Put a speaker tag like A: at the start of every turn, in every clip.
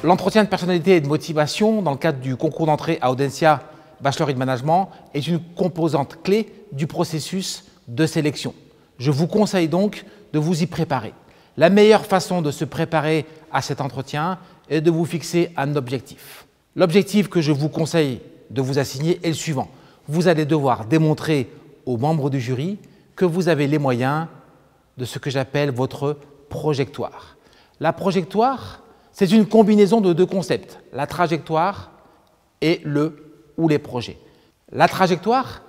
A: l'entretien de personnalité et de motivation dans le cadre du concours d'entrée à Audencia Bachelor in Management est une composante clé du processus de sélection. Je vous conseille donc de vous y préparer. La meilleure façon de se préparer à cet entretien est de vous fixer un objectif. L'objectif que je vous conseille de vous assigner est le suivant. Vous allez devoir démontrer aux membres du jury que vous avez les moyens de ce que j'appelle votre projectoire. La projectoire, c'est une combinaison de deux concepts, la trajectoire et le ou les projets. La trajectoire,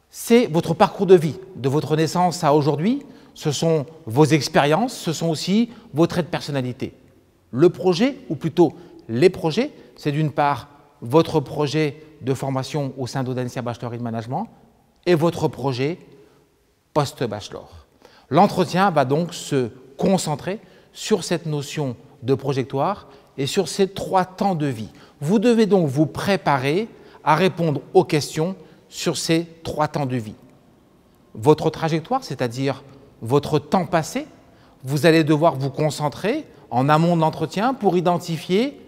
A: c'est votre parcours de vie, de votre naissance à aujourd'hui. Ce sont vos expériences, ce sont aussi vos traits de personnalité. Le projet, ou plutôt les projets, c'est d'une part votre projet de formation au sein d'Audencia Bachelor in Management et votre projet post-bachelor. L'entretien va donc se concentrer sur cette notion de projectoire et sur ces 3 temps de vie. Vous devez donc vous préparer à répondre aux questions sur ces 3 temps de vie. Votre trajectoire, c'est-à-dire votre temps passé, vous allez devoir vous concentrer en amont de l'entretien pour identifier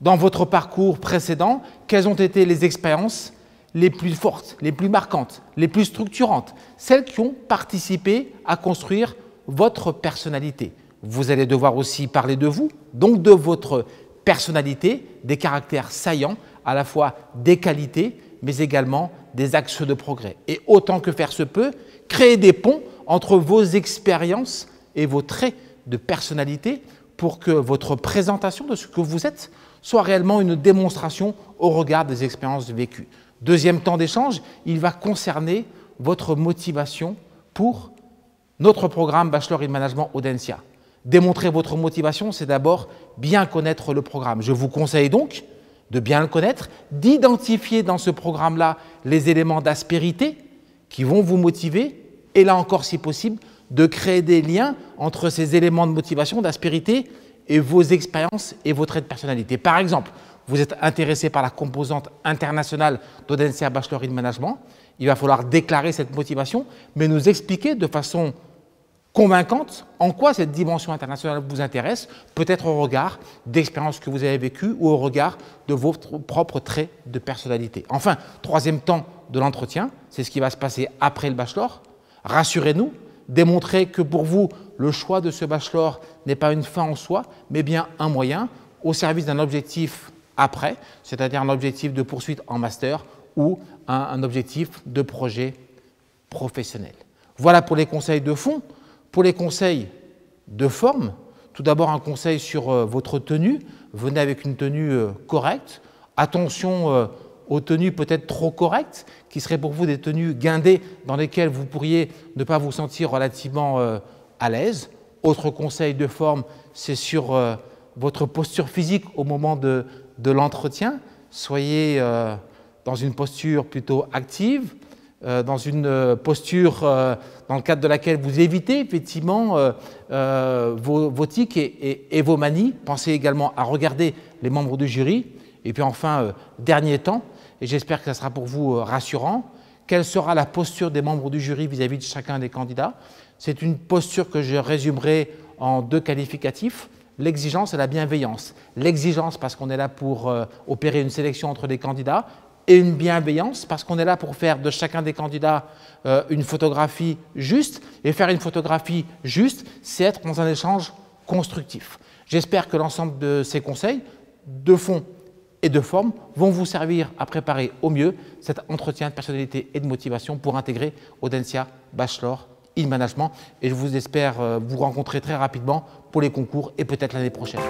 A: dans votre parcours précédent quelles ont été les expériences les plus fortes, les plus marquantes, les plus structurantes, celles qui ont participé à construire votre personnalité. Vous allez devoir aussi parler de vous, donc de votre personnalité, des caractères saillants, à la fois des qualités, mais également des axes de progrès. Et autant que faire se peut, créer des ponts entre vos expériences et vos traits de personnalité pour que votre présentation de ce que vous êtes soit réellement une démonstration au regard des expériences vécues. Deuxième temps d'échange, il va concerner votre motivation pour notre programme Bachelor in Management Audencia. Démontrer votre motivation, c'est d'abord bien connaître le programme. Je vous conseille donc de bien le connaître, d'identifier dans ce programme-là les éléments d'aspérité qui vont vous motiver et là encore, si possible, de créer des liens entre ces éléments de motivation, d'aspérité et vos expériences et vos traits de personnalité. Par exemple, vous êtes intéressé par la composante internationale d'Audencia Bachelor in Management, il va falloir déclarer cette motivation, mais nous expliquer de façon convaincante en quoi cette dimension internationale vous intéresse, peut-être au regard d'expériences que vous avez vécues ou au regard de vos propres traits de personnalité. Enfin, troisième temps de l'entretien, c'est ce qui va se passer après le bachelor. Rassurez-nous, démontrez que pour vous, le choix de ce bachelor n'est pas une fin en soi, mais bien un moyen au service d'un objectif après, c'est-à-dire un objectif de poursuite en master ou un objectif de projet professionnel. Voilà pour les conseils de fond. Pour les conseils de forme, tout d'abord un conseil sur votre tenue. Venez avec une tenue correcte. Attention aux tenues peut-être trop correctes, qui seraient pour vous des tenues guindées dans lesquelles vous pourriez ne pas vous sentir relativement à l'aise. Autre conseil de forme, c'est sur votre posture physique au moment de l'entretien. Soyez dans une posture plutôt active, dans une posture dans le cadre de laquelle vous évitez effectivement vos tics et vos manies. Pensez également à regarder les membres du jury. Et puis enfin, dernier temps, et j'espère que ça sera pour vous rassurant, quelle sera la posture des membres du jury vis-à-vis de chacun des candidats? C'est une posture que je résumerai en 2 qualificatifs, l'exigence et la bienveillance. L'exigence parce qu'on est là pour opérer une sélection entre les candidats, et une bienveillance parce qu'on est là pour faire de chacun des candidats une photographie juste. Et faire une photographie juste, c'est être dans un échange constructif. J'espère que l'ensemble de ces conseils, de fond et de forme, vont vous servir à préparer au mieux cet entretien de personnalité et de motivation pour intégrer Audencia Bachelor in Management. Et je vous espère vous rencontrer très rapidement pour les concours et peut-être l'année prochaine.